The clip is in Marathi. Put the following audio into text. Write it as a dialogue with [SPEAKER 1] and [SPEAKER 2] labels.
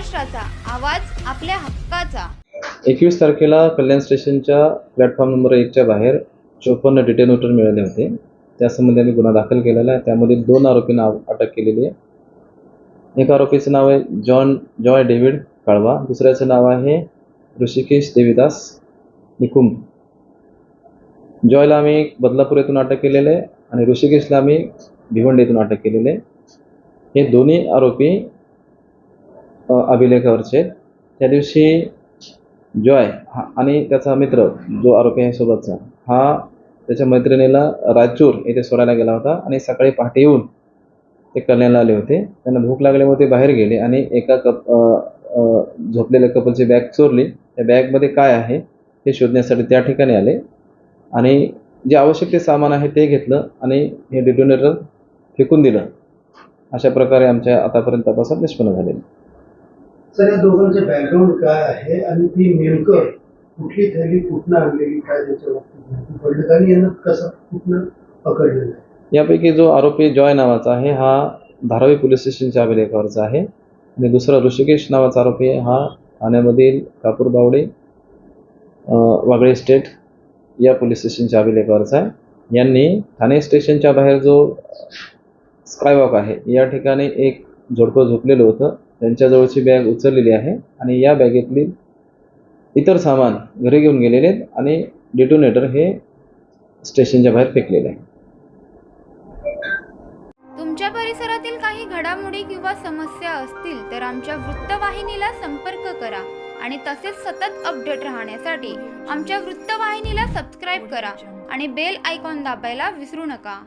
[SPEAKER 1] महाराष्ट्राचा आवाज आपल्या हक्काचा।
[SPEAKER 2] 21 तारखेला कल्याण स्टेशनच्या प्लॅटफॉर्म नंबर 1च्या बाहेर 54 डिटेनोटर मिळाले होते। त्यासंबंधी आम्ही गुन्हा दाखल केलेला आहे। त्यामध्ये 2 आरोपींना अटक केलेली आहे। एक आरोपीचं नाव आहे जॉय डेव्हिड काळवा, दुसऱ्याचं नाव आहे ऋषिकेश देवीदास निकुंभ। जॉयला आम्ही बदलापूर येथून अटक केलेले आहे आणि ऋषिकेशला आम्ही भिवंडी येथून अटक केलेले आहे। हे दोन्ही आरोपी अभिलेखावरचे आहेत। त्या दिवशी जॉय आणि त्याचा मित्र जो आरोपी आहे सोबतचा, हा त्याच्या मैत्रिणीला रायचूर येथे सोडायला गेला होता आणि सकाळी पहाटे येऊन ते कल्याणला आले होते। त्यांना भूक लागल्यामुळे ते बाहेर गेले आणि एका झोपलेल्या कपलची बॅग चोरली। त्या बॅगमध्ये काय आहे हे शोधण्यासाठी त्या ठिकाणी आले आणि जे आवश्यक ते सामान आहे ते घेतलं आणि हे डिटोनेटर फेकून दिलं। अशा प्रकारे आमच्या आतापर्यंत तपासात निष्पन्न झालेलं।
[SPEAKER 3] सर, या दोघांचे बॅकग्राऊंड काय आहे आणि ती नेमकं कुठली थैली कुठनं आणलेली, काय त्याच्या बाबतीत पडलं आणि यांना कसं कुठनं पकडलेलं आहे?
[SPEAKER 2] यापैकी जो आरोपी जॉय नावाचा आहे हा धारावी पोलीस स्टेशनच्या अभिलेखावरचा आहे आणि दुसरा ऋषिकेश नावाचा आरोपी आहे हा ठाण्यामधील कापूरबावडे वागळे स्टेट या पोलीस स्टेशनच्या अभिलेखावरचा आहे। यांनी ठाणे स्टेशनच्या बाहेर जो स्कायवॉक आहे या ठिकाणी एक जोडपं झोपलेलं होतं, त्यांच्याजवळची बॅग उचललेली आहे आणि या बॅगेतली इतर सामान घरी घेऊन गेलेले आहेत आणि डिटोनेटर हे स्टेशनच्या बाहेर फेकलेले आहे।
[SPEAKER 1] तुमच्या परिसरातील काही घडामोडी किंवा समस्या असतील तर आमच्या वृत्तवाहिनीला संपर्क करा आणि तसेच सतत अपडेट राहण्यासाठी आमच्या वृत्तवाहिनीला सबस्क्राईब करा आणि बेल आयकॉन दाबायला विसरू नका।